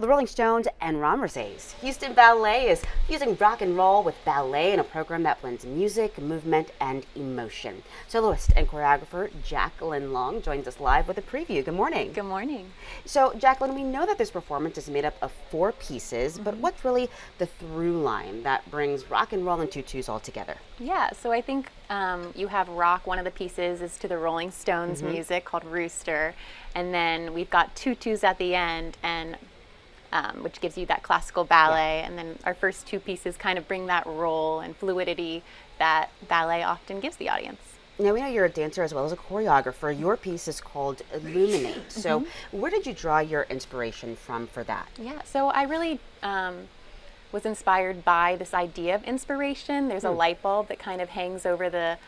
The Rolling Stones and Rommersays. Houston Ballet is using rock and roll with ballet in a program that blends music, movement, and emotion. Soloist and choreographer Jacqueline Long joins us live with a preview. Good morning. Good morning. So, Jacqueline, we know that this performance is made up of 4 pieces, but what's really the through line that brings rock and roll and tutus all together? Yeah, so I think you have rock. One of the pieces is to the Rolling Stones music called Rooster, and then we've got tutus at the end, and which gives you that classical ballet. And then our first 2 pieces kind of bring that role and fluidity that ballet often gives the audience. Now, we know you're a dancer as well as a choreographer. Your piece is called Illuminate. So where did you draw your inspiration from for that? Yeah, so I really was inspired by this idea of inspiration. There's a light bulb that kind of hangs over the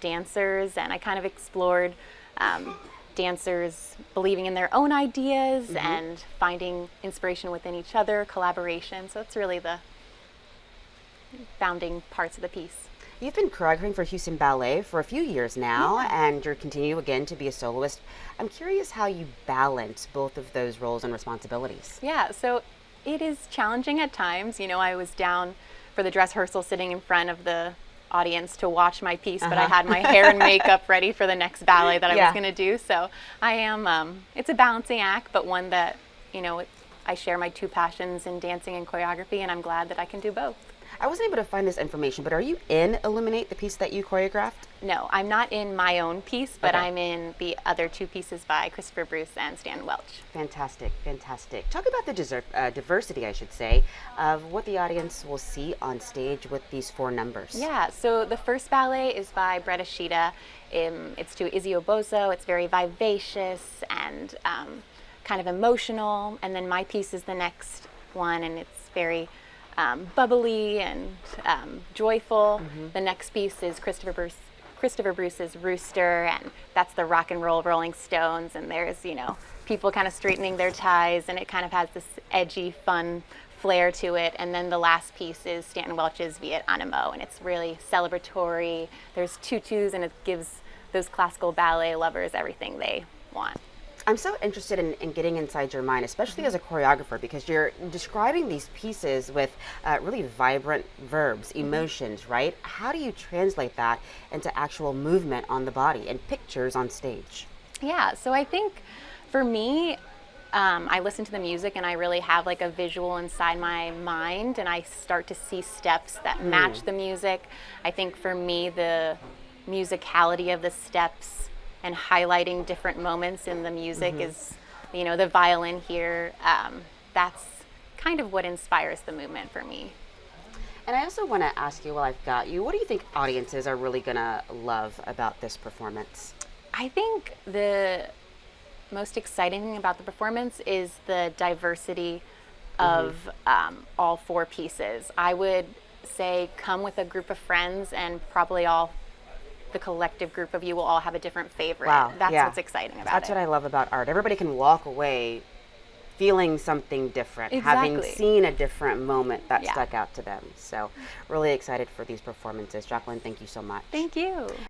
dancers, and I kind of explored dancers believing in their own ideas and finding inspiration within each other, collaboration. So it's really the founding parts of the piece. You've been choreographing for Houston Ballet for a few years now, and you're continuing again to be a soloist. I'm curious how you balance both of those roles and responsibilities. Yeah, so it is challenging at times. You know, I was down for the dress rehearsal sitting in front of the audience to watch my piece, but I had my hair and makeup ready for the next ballet that I was going to do. So I am, it's a balancing act, but one that, you know, I share my 2 passions in dancing and choreography, and I'm glad that I can do both. I wasn't able to find this information, but are you in Illuminate, the piece that you choreographed? No, I'm not in my own piece, but I'm in the other 2 pieces by Christopher Bruce and Stan Welch. Fantastic, fantastic. Talk about the diversity, I should say, of what the audience will see on stage with these 4 numbers. Yeah, so the first ballet is by Brett Ashita. It's to Izzy Obozo. It's very vivacious and kind of emotional. And then my piece is the next one, and it's very bubbly and joyful. The next piece is Christopher Bruce's Rooster, and that's the rock and roll Rolling Stones, and there's, you know, people kind of straightening their ties, and it kind of has this edgy, fun flair to it. And then the last piece is Stanton Welch's Viet Animo, and it's really celebratory. There's tutus, and it gives those classical ballet lovers everything they want. I'm so interested in getting inside your mind, especially as a choreographer, because you're describing these pieces with really vibrant verbs, emotions, right? How do you translate that into actual movement on the body and pictures on stage? Yeah, so I think for me, I listen to the music and I really have like a visual inside my mind, and I start to see steps that match the music. I think for me, the musicality of the steps and highlighting different moments in the music is, you know, the violin here, that's kind of what inspires the movement for me. And I also want to ask you, while I've got you, what do you think audiences are really going to love about this performance? I think the most exciting thing about the performance is the diversity of all 4 pieces. I would say come with a group of friends, and probably the collective group of you will all have a different favorite. Wow. That's what's exciting about it. That's what I love about art. Everybody can walk away feeling something different, Exactly. having seen a different moment that stuck out to them. So really excited for these performances. Jacqueline, thank you so much. Thank you.